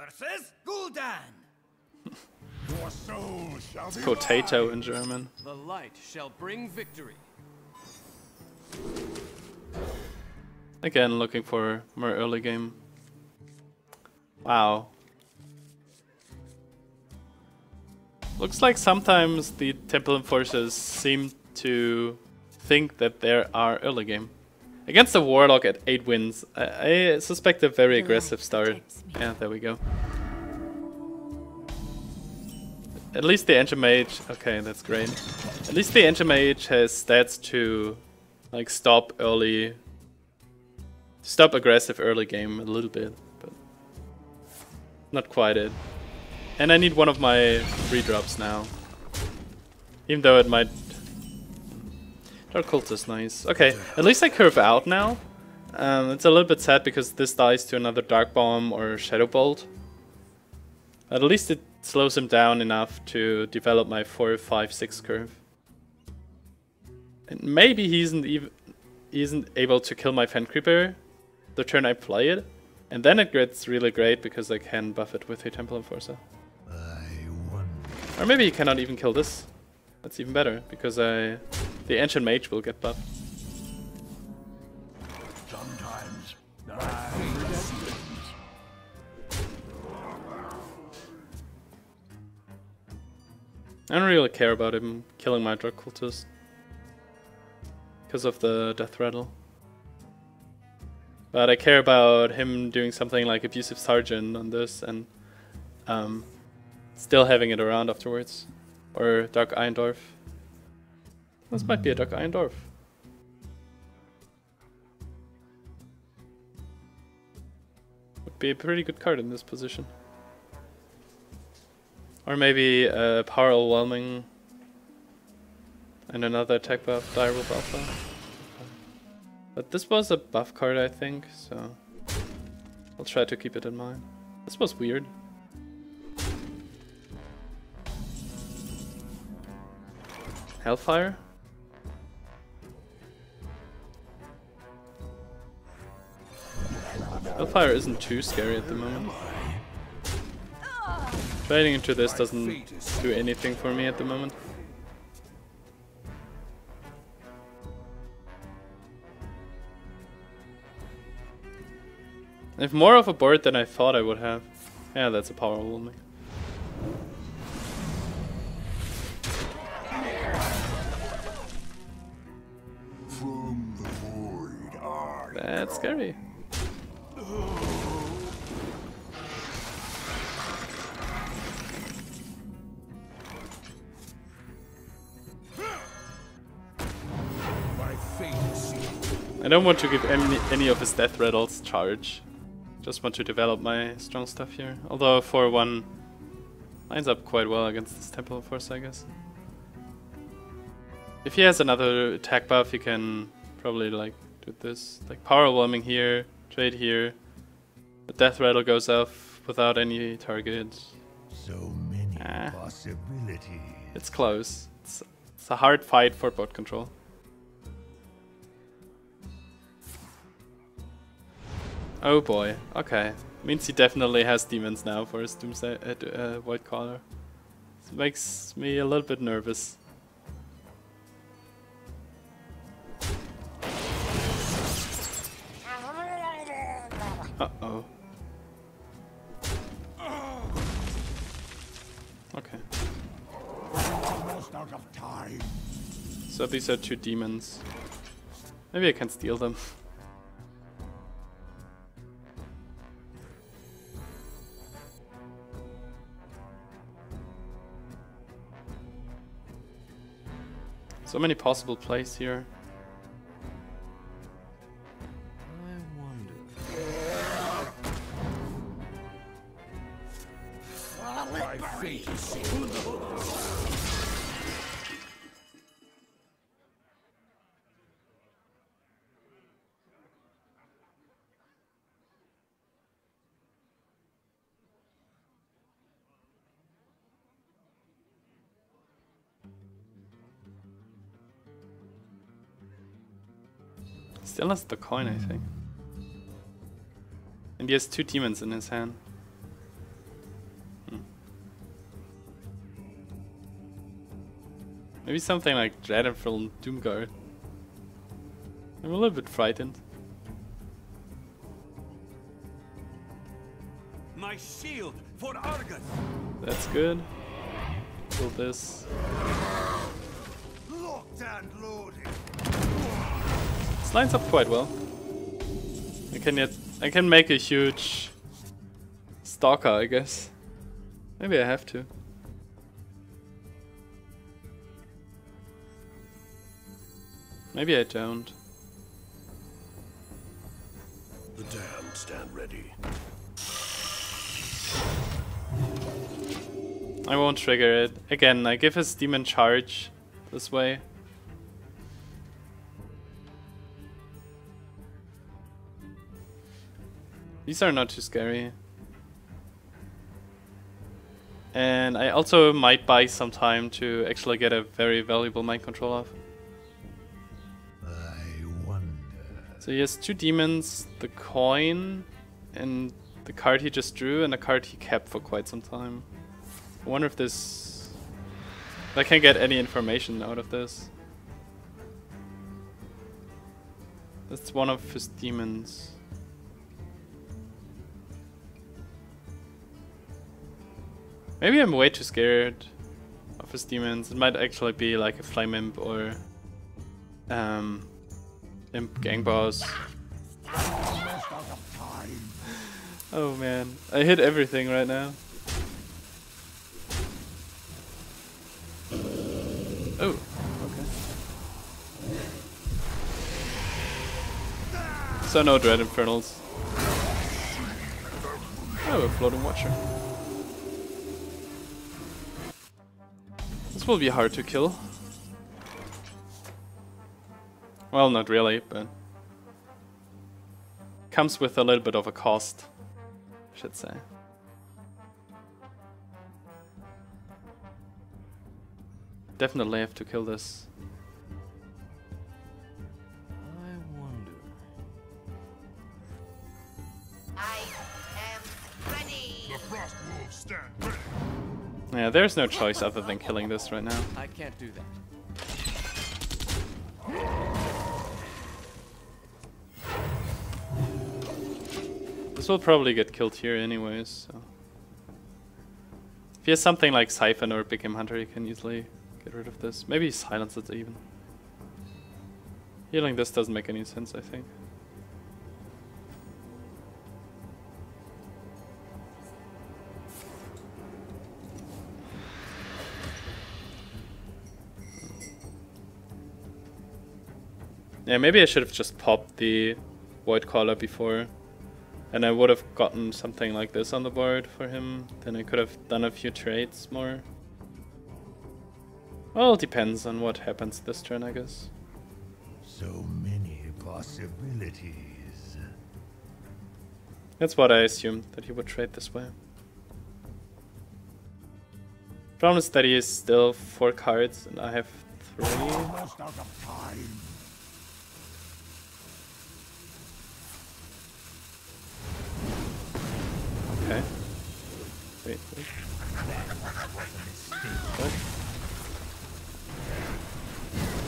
Versus Gul'dan. Your soul shall It's be potato mine. in German. The light shall bring victory. Again, looking for more early game. Wow. Looks like sometimes the Temple Enforcers seem to think that there are early game. Against the Warlock at 8 wins, I suspect a very aggressive start. Yeah, there we go. At least the Ancient Mage, okay, that's great. At least the Ancient Mage has stats to like stop aggressive early game a little bit, but not quite it. And I need one of my free drops now. Even though it might... Dark Cultist, nice. Okay, at least I curve out now. It's a little bit sad because this dies to another Dark Bomb or Shadow Bolt. But at least it slows him down enough to develop my 4, 5, 6 curve. And maybe he isn't able to kill my Fen Creeper the turn I play it. And then it gets really great because I can buff it with a Temple Enforcer. Or maybe he cannot even kill this. That's even better, because the Ancient Mage will get buffed. Sometimes I don't really care about him killing my Dark Cultist because of the Death Rattle. But I care about him doing something like Abusive Sergeant on this and still having it around afterwards. Or Dark Iron Dwarf. This might be a Dark Iron Dwarf. Would be a pretty good card in this position. Or maybe a Power Overwhelming and another attack buff, Direwolf Alpha. But this was a buff card, I think, so I'll try to keep it in mind. This was weird. Hellfire? Hellfire isn't too scary at the moment. Trading into this doesn't do anything for me at the moment. I have more of a board than I thought I would have. Yeah, that's a power overwhelming. from the void. That's scary. My fate is sealed. I don't want to give any of his death rattles charge. Just want to develop my strong stuff here. Although 4-1 lines up quite well against this Temple of Force, I guess. If he has another attack buff, he can probably like do this. Like power overwhelming here, trade here. The death rattle goes off without any target. So many possibilities. It's close. It's a hard fight for board control. Oh boy, okay. Means he definitely has demons now for his Doomsday Void Caller. This makes me a little bit nervous. Uh-oh. Okay. Almost out of time. So these are 2 demons. Maybe I can steal them. So many possible plays here. I wonder. My fate is sealed. Still has the coin, I think. And he has 2 demons in his hand. Maybe something like Dragonfell Doomguard. I'm a little bit frightened. My shield for Argus. That's good. Kill this. Locked and loaded. This lines up quite well. I can make a huge Stalker, I guess. Maybe I have to. Maybe I don't. The damned stand ready. I won't trigger it. Again, I give his demon charge this way. These are not too scary. And I also might buy some time to actually get a very valuable mind control off. I wonder. So he has 2 demons, the coin, and the card he just drew, and a card he kept for quite some time. I wonder if this... if I can get any information out of this. That's one of his demons. Maybe I'm way too scared of his demons. It might actually be like a Flame Imp or Imp Gang Boss. Oh man, I hit everything right now. Oh, okay. So no Dread Infernals. Oh, a Floating Watcher. This will be hard to kill. Well, not really, but comes with a little bit of a cost, I should say. Definitely have to kill this. I wonder. I am ready. The Frostwolf stand ready. Yeah, there's no choice other than killing this right now. I can't do that. This will probably get killed here anyways, so. If he has something like Siphon or Big Game Hunter, he can easily get rid of this. Maybe silence it even. Healing this doesn't make any sense, I think. Yeah, maybe I should have just popped the Void Caller before. And I would have gotten something like this on the board for him. Then I could have done a few trades more. Well, it depends on what happens this turn, I guess. So many possibilities. That's what I assumed, that he would trade this way. Problem is that he is still 4 cards and I have 3. Almost out of time. Okay. Wait. What?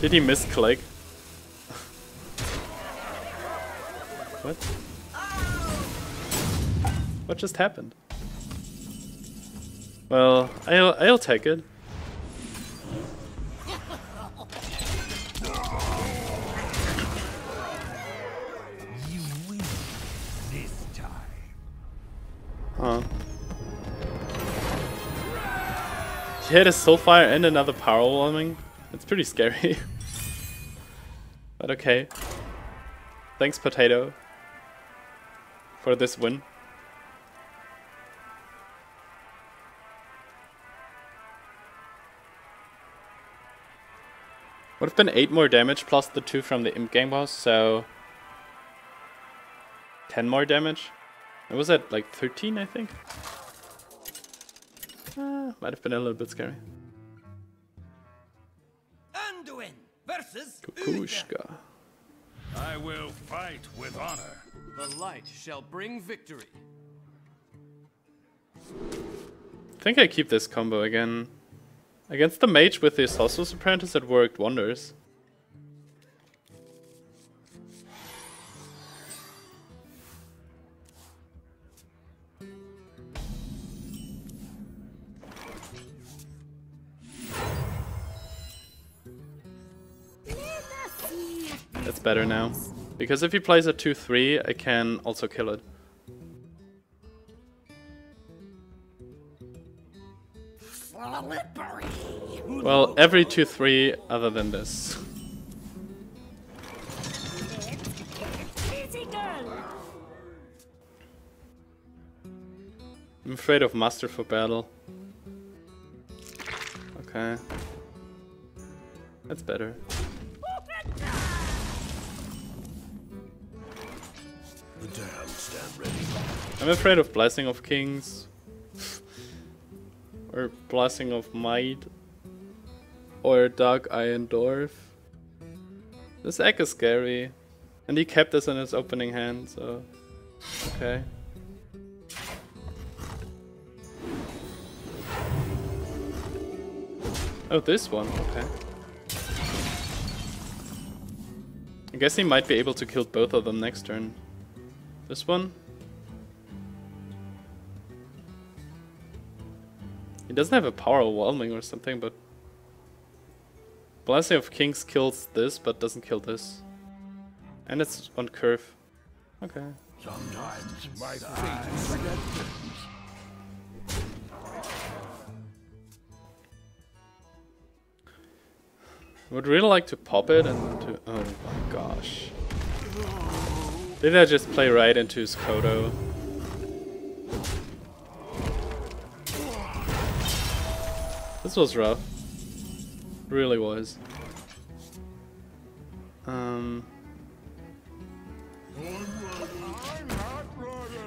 Did he misclick? What? What just happened? Well, I'll take it. You win this time. Huh. He had a Soulfire and another Power Whelming. It's pretty scary. But okay. Thanks, Potato, for this win. Would have been 8 more damage plus the 2 from the Imp Gang Boss, so 10 more damage. It was at like 13, I think. Might have been a little bit scary. Anduin versus Kukushka. I will fight with honor. The light shall bring victory. I think I keep this combo again. Against the mage with the Sorcerer's Apprentice, it worked wonders. That's better now. Because if he plays a 2-3, I can also kill it. Well, every 2-3 other than this. I'm afraid of Master for battle. Okay. That's better. The damned stand ready. I'm afraid of Blessing of Kings. Or Blessing of Might. Or Dark Iron Dwarf. This egg is scary. And he kept this in his opening hand, so... Okay. Oh, this one, okay. I guess he might be able to kill both of them next turn. This one? He doesn't have a power overwhelming or something, but... Blessing of Kings kills this, but doesn't kill this. And it's on curve. Okay. Sometimes my fate is predestined. Would really like to pop it and to... Oh my gosh. Did I just play right into his Kodo? This was rough. Really was.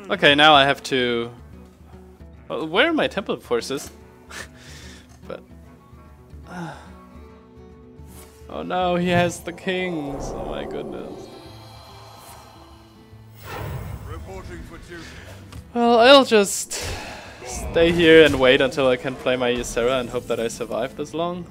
Okay, now I have to... Well, where are my temple forces? But... Oh no, he has the kings. Oh my goodness. Reporting for duty. Well, I'll just stay here and wait until I can play my Ysera and hope that I survive this long.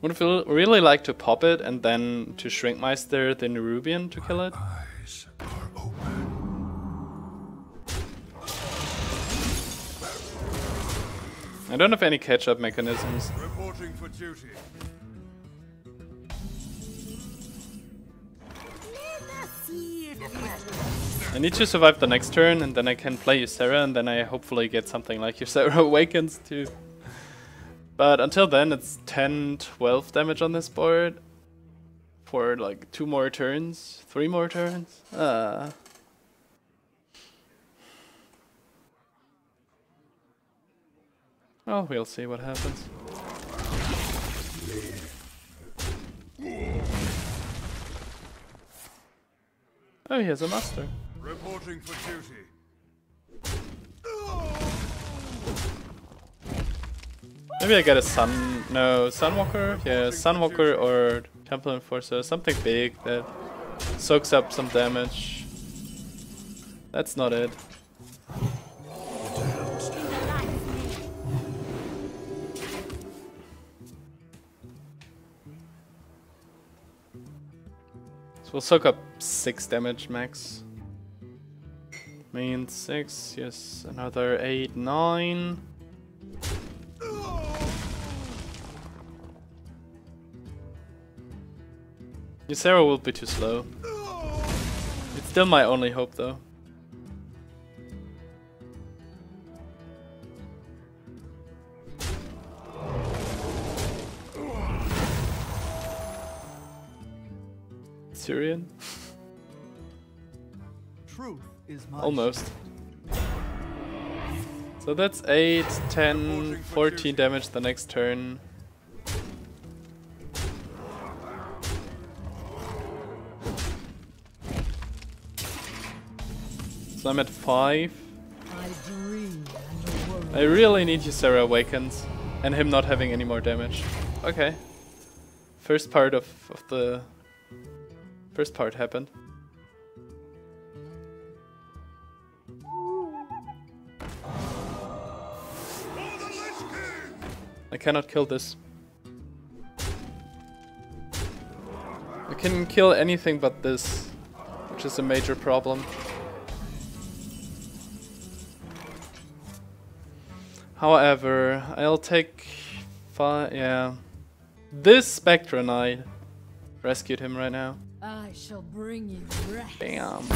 Would feel really like to pop it and then to Shrinkmeister the Nerubian to kill it. Eyes are open. I don't have any catch-up mechanisms. Reporting for duty. I need to survive the next turn and then I can play Ysera and then I hopefully get something like Ysera Awakens too. But until then it's 10-12 damage on this board. For like 2 more turns, 3 more turns. Oh, we'll see what happens. Oh, he has a master. Reporting for duty. Maybe I get a Sunwalker? Yeah, Sunwalker or Temple Enforcer, something big that soaks up some damage. That's not it. So we'll soak up 6 damage max. Means 6, yes, another 8, 9. Ysera will be too slow. It's still my only hope though. Syrian? Truth is my Almost. So that's 8, 10, 14 damage the next turn. So I'm at 5. I really need Ysera Awakens and him not having any more damage. Okay. First part of the First part happened. I cannot kill this. I can kill anything but this, which is a major problem. However, I'll take yeah. This Spectre Knight rescued him right now. I shall bring you rest. Bam.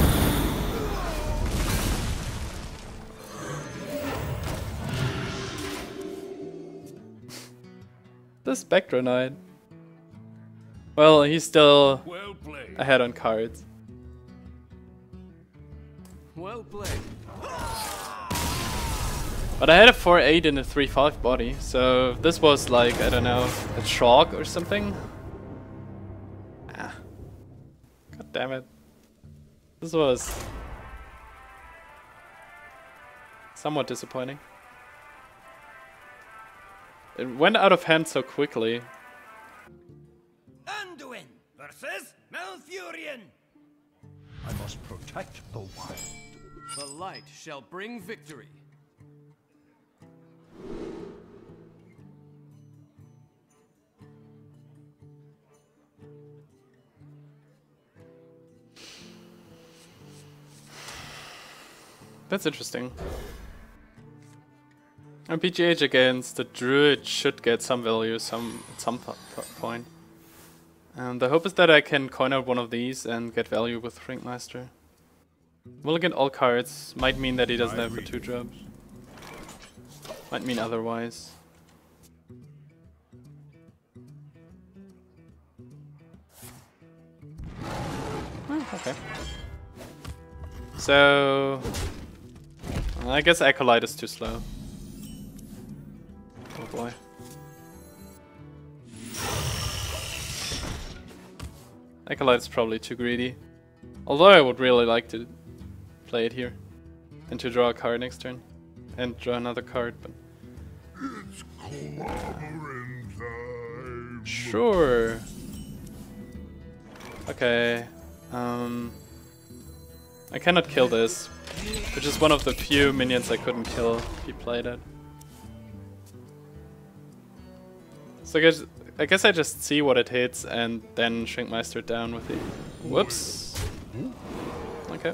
The Spectre Knight. Well, he's still Well played. ahead on cards. Well played. But I had a 4-8 and a 3-5 body, so if this was like, I don't know, a Shrog or something. Ah. God damn it. This was somewhat disappointing. It went out of hand so quickly. Anduin versus Malfurion. I must protect the wild. The light shall bring victory. That's interesting. And PGH against the Druid should get some value at some point. And the hope is that I can coin out one of these and get value with Shrinkmeister. Mulligan all cards might mean that he doesn't have the 2 drops. Might mean otherwise. Oh, okay. So I guess Acolyte is too slow. Oh boy. Acolyte is probably too greedy. Although I would really like to play it here. And to draw a card next turn. And draw another card, but... It's clobbering time. Sure. Okay. I cannot kill this. Which is one of the few minions I couldn't kill if he played it. So I guess I just see what it hits and then Shrinkmeister down with the... Whoops. Okay.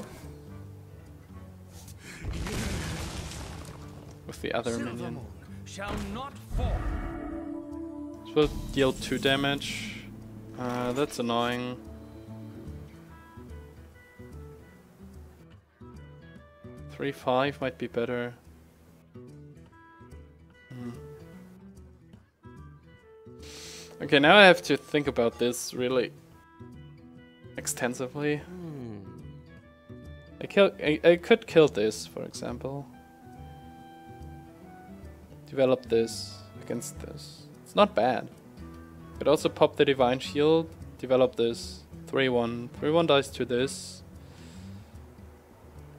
With the other minion. Shall not fall. This will deal 2 damage. That's annoying. Three, 5 might be better. Okay, now I have to think about this really extensively. I could kill this, for example. Develop this against this. It's not bad. Could also pop the Divine Shield, develop this. 3-1. 3-1 dies to this.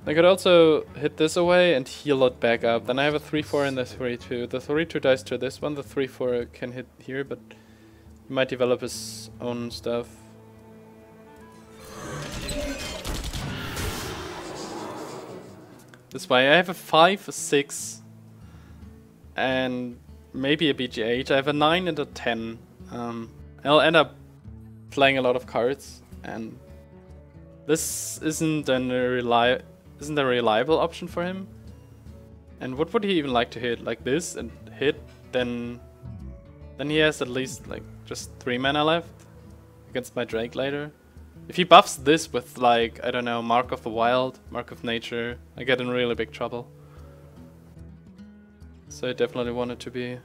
I could also hit this away and heal it back up. Then I have a 3-4 and a 3-2. The 3-2 dies to this one. The 3-4 can hit here, but he might develop his own stuff. This way, I have a 5, a 6, and maybe a BGH. I have a 9 and a 10. I'll end up playing a lot of cards, and this isn't a reliable option for him. And what would he even like to hit? Like this and hit, then he has at least like just 3 mana left against my Drake later. If he buffs this with like, I don't know, Mark of the Wild, Mark of Nature, I get in really big trouble. So I definitely wanted to be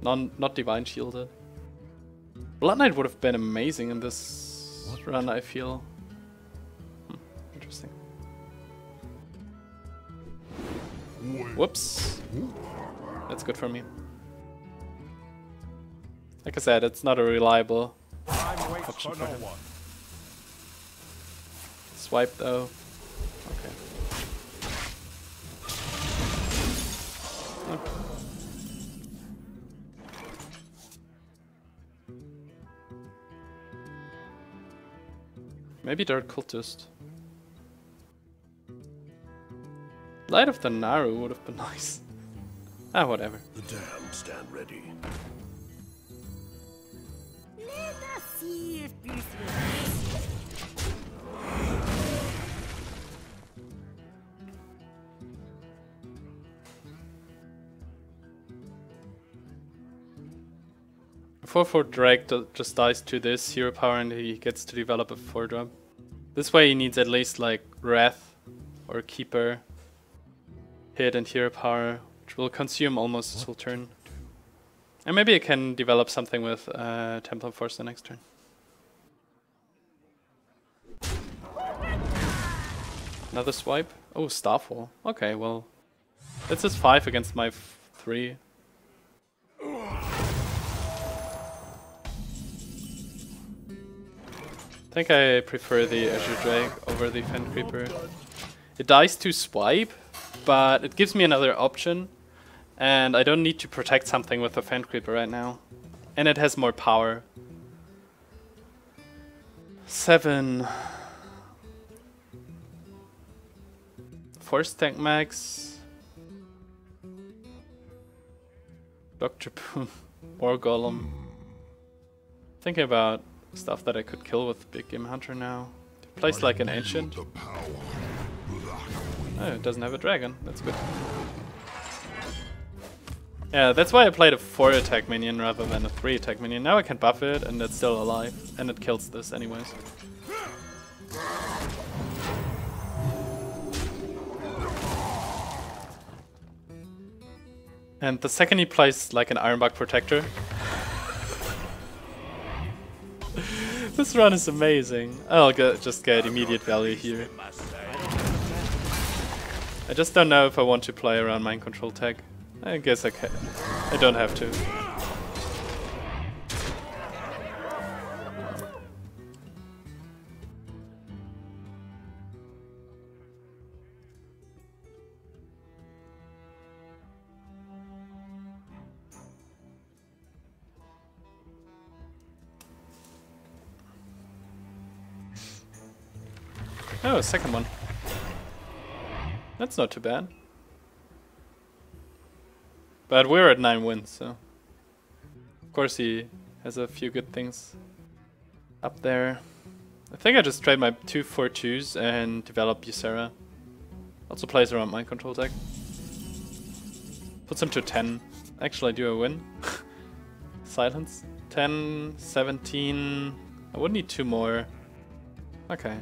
not Divine Shielded. Blood Knight would have been amazing in this run, I feel. Interesting. Whoops. That's good for me. Like I said, it's not a reliable option for him. Swipe though. Okay. Oh. Maybe they're Cultist. Light of the Naaru would have been nice. Ah, whatever. The damned stand ready. Let us see if this works. 4/4 Drake just dies to this hero power and he gets to develop a 4-drop. This way he needs at least like Wrath or Keeper, hit and hero power, which will consume almost his whole turn. And maybe I can develop something with Templar Force the next turn. Another swipe? Oh, Starfall. Okay, well, this is 5 against my 3. I think I prefer the Azure Drake over the Fen Creeper. It dies to swipe, but it gives me another option. And I don't need to protect something with the Fen Creeper right now. And it has more power. 7. 4-stack max. Dr. Boom. War Golem. Thinking about stuff that I could kill with Big Game Hunter now. Placed like an ancient. Oh, it doesn't have a dragon. That's good. Yeah, that's why I played a 4-attack minion rather than a 3-attack minion. Now I can buff it and it's still alive. And it kills this anyways. And the second he plays like an Ironbark Protector. This run is amazing. I'll just get immediate value here. I just don't know if I want to play around mind control tech. I guess I can. I don't have to. Oh, second one. That's not too bad. But we're at 9 wins, so... Of course he has a few good things up there. I think I just trade my 2 4/2s and develop Ysera. Also plays around mind control tech. Puts him to 10. Actually, do I win? Silence. 10, 17... I would need 2 more. Okay.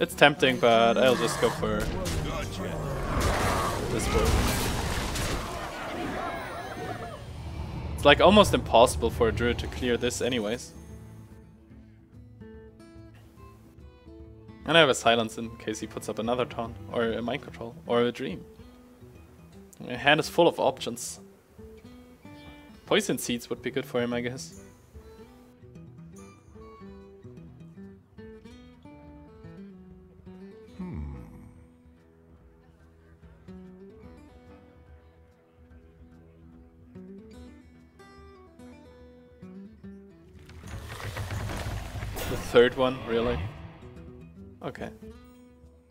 It's tempting, but I'll just go for this build. It's like almost impossible for a druid to clear this anyways. And I have a silence in case he puts up another taunt, or a mind control, or a dream. My hand is full of options. Poison seeds would be good for him, I guess. The third one, really? Okay.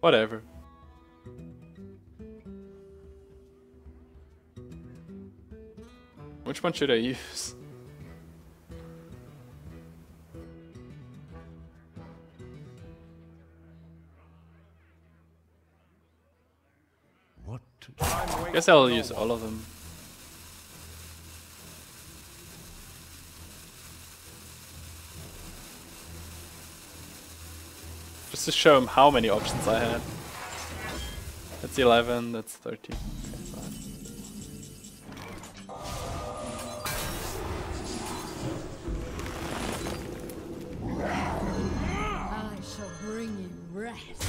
Whatever. Which one should I use? What? I guess I'll use all of them. Just to show him how many options I had. That's 11, that's 13. Okay, fine. I shall bring you rest.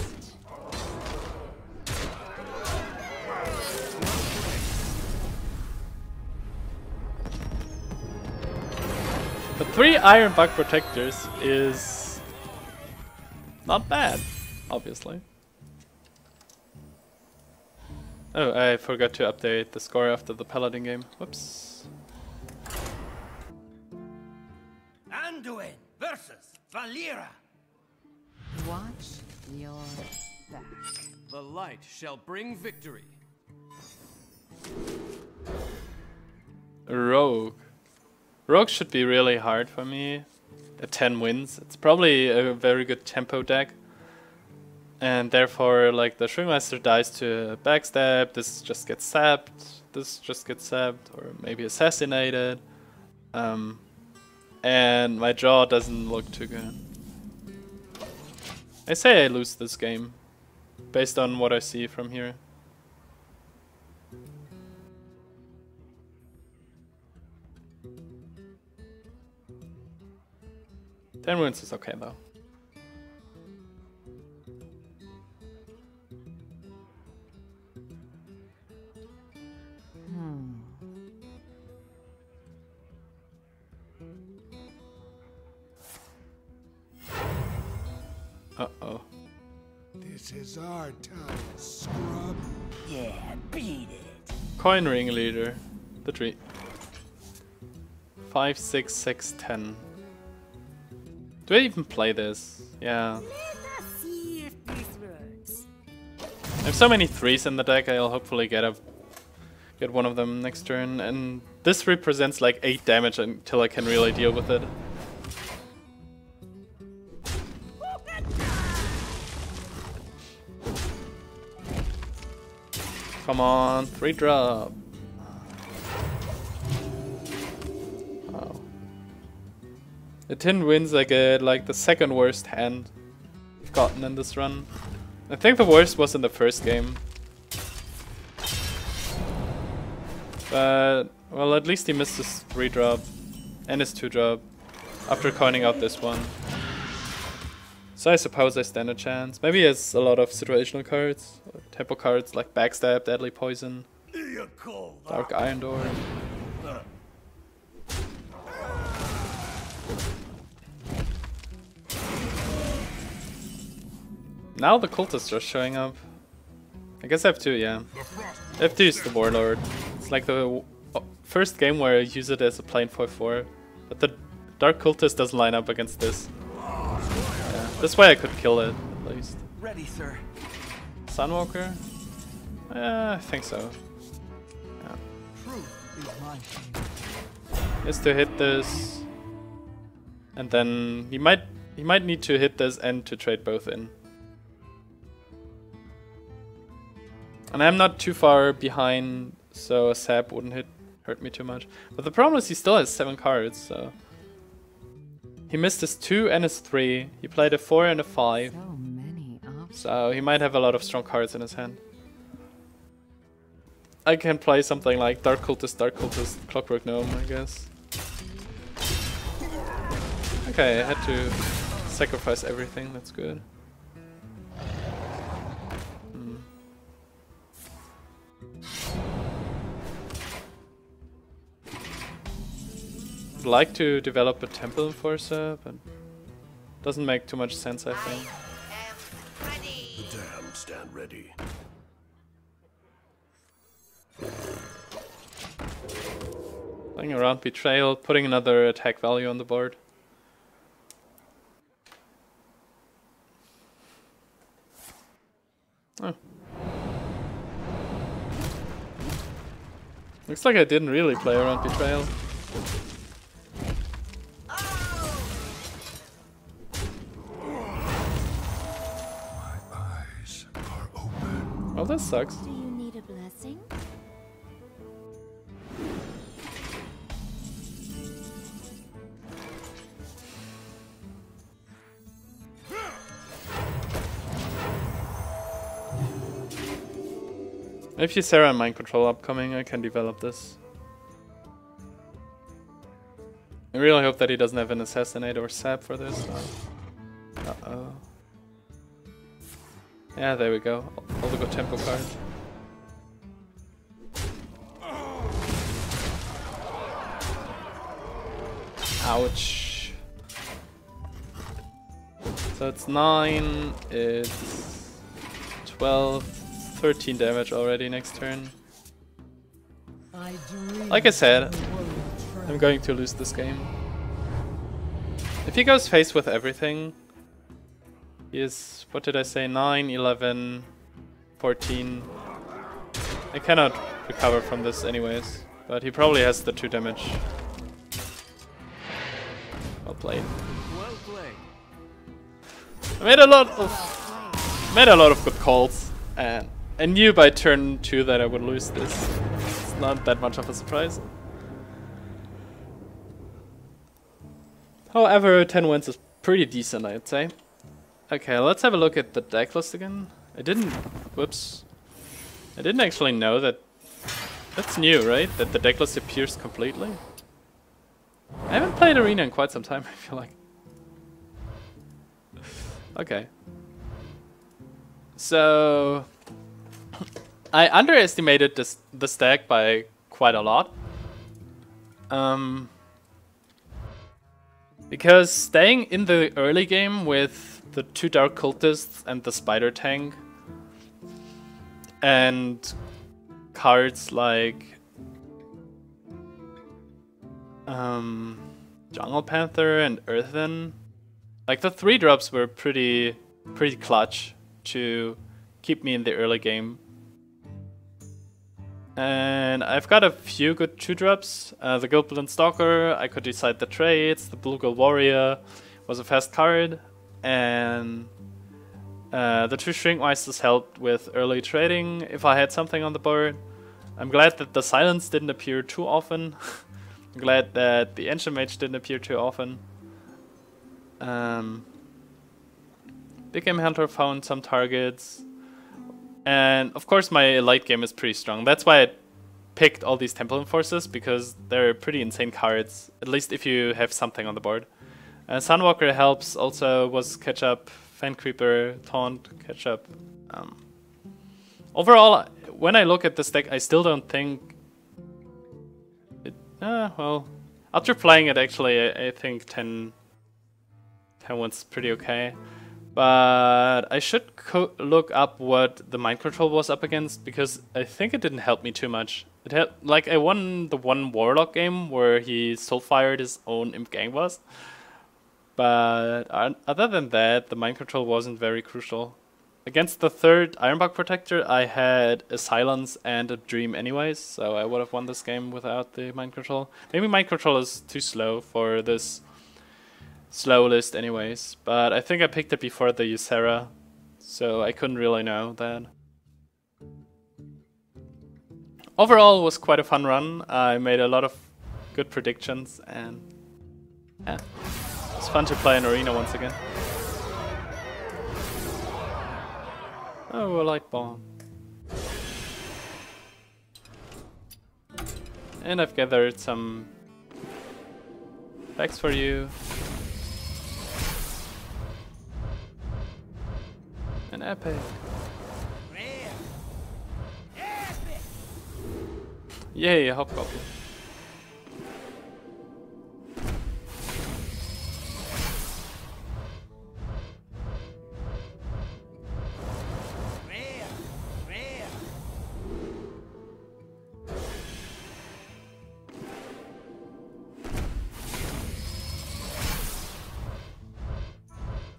The 3 Ironbark Protectors is not bad, obviously. Oh, I forgot to update the score after the Paladin game. Whoops. Anduin versus Valera. Watch your back. The light shall bring victory. Rogue. Rogue should be really hard for me. At 10 wins. It's probably a very good tempo deck. And therefore, like, the Shrinkmeister dies to backstab, this just gets sapped, this just gets sapped, or maybe assassinated. And my draw doesn't look too good. I say I lose this game, based on what I see from here. Ten wins is okay though. Uh-oh. This is our time, scrub. Yeah, beat it. Coin ring leader. The tree. 5, 6, 6, 10. Do I even play this? Yeah. Let us see if this works. I have so many 3s in the deck, I'll hopefully get one of them next turn. And this represents like 8 damage until I can really deal with it. Come on, 3 drop. Wow. At 10 wins I get like the second worst hand I've gotten in this run. I think the worst was in the first game. But, well, at least he missed his 3 drop and his 2 drop after coining out this one. So I suppose I stand a chance. Maybe he has a lot of situational cards, tempo cards like Backstab, Deadly Poison, Dark Iron Door. Now the Cultist are showing up. I guess I have 2, yeah. I have to use the Warlord. It's like the first game where I use it as a plain 4/4. But the Dark Cultist doesn't line up against this. This way I could kill it, at least. Ready, sir. Sunwalker? I think so. Yeah. Is to hit this. And then he might need to hit this and to trade both in. And I'm not too far behind, so a sap wouldn't hurt me too much. But the problem is he still has 7 cards, so... He missed his 2 and his 3. He played a 4 and a 5. So many options. So he might have a lot of strong cards in his hand. I can play something like Dark Cultist, Clockwork Gnome, I guess. Okay, I had to sacrifice everything, that's good. I'd like to develop a Temple Enforcer, but doesn't make too much sense, I think. am ready. The damned stand ready. Playing around Betrayal, putting another attack value on the board. Oh. Looks like I didn't really play around Betrayal. Oh, that sucks. Do you need a blessing? If Ysera and Mind Control upcoming, I can develop this. I really hope that he doesn't have an Assassinate or Sap for this. Uh-oh. Yeah, there we go. All the good tempo cards. Ouch. So it's 9, it's 12, 13 damage already next turn. Like I said, I'm going to lose this game. If he goes face with everything, He is, what did I say, 9, 11, 14. I cannot recover from this anyways, but he probably has the 2 damage. Well played. Well played. I made a lot of good calls, and I knew by turn 2 that I would lose this. It's not that much of a surprise. However, 10 wins is pretty decent, I'd say. Okay, let's have a look at the deck list again. I didn't actually know that. That's new, right? That the deck list appears completely. I haven't played Arena in quite some time, I feel like. Okay. So I underestimated the stack by quite a lot. Because staying in the early game with the 2 Dark Cultists and the Spider Tank and cards like Jungle Panther and Earthen, like the 3 drops were pretty clutch to keep me in the early game. And I've got a few good 2 drops. The Gilblin Stalker, I could decide the trades. The Bluegill Warrior was a fast card, and the 2 Shrinkmeisters helped with early trading if I had something on the board. I'm glad that the Silence didn't appear too often. I'm glad that the Ancient Mage didn't appear too often. Big Game Hunter found some targets. And of course my late game is pretty strong. That's why I picked all these Temple Enforcers, because they're pretty insane cards, at least if you have something on the board. Sunwalker helps, also was catch up, Fan Creeper, Taunt, catch up. Overall, when I look at this deck, I still don't think it, well, after playing it actually, I think 10 wins pretty okay. But I should look up what the Mind Control was up against, because I think it didn't help me too much. It had, like, I won the one Warlock game where he soul-fired his own Imp Gang boss. But other than that, the Mind Control wasn't very crucial. Against the 3rd Ironbark Protector, I had a Silence and a Dream anyways, so I would have won this game without the Mind Control. Maybe Mind Control is too slow for this slow list anyways, but I think I picked it before the Ysera, so I couldn't really know that. Overall, it was quite a fun run. I made a lot of good predictions, and yeah, it was fun to play an arena once again. Oh, a light bomb. And I've gathered some packs for you. An epic. Yay, a Hobgoblin.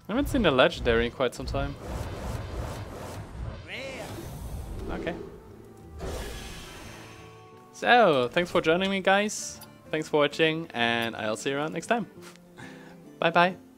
I haven't seen a legendary in quite some time. Okay. So, thanks for joining me, guys. Thanks for watching, and I'll see you around next time. Bye bye.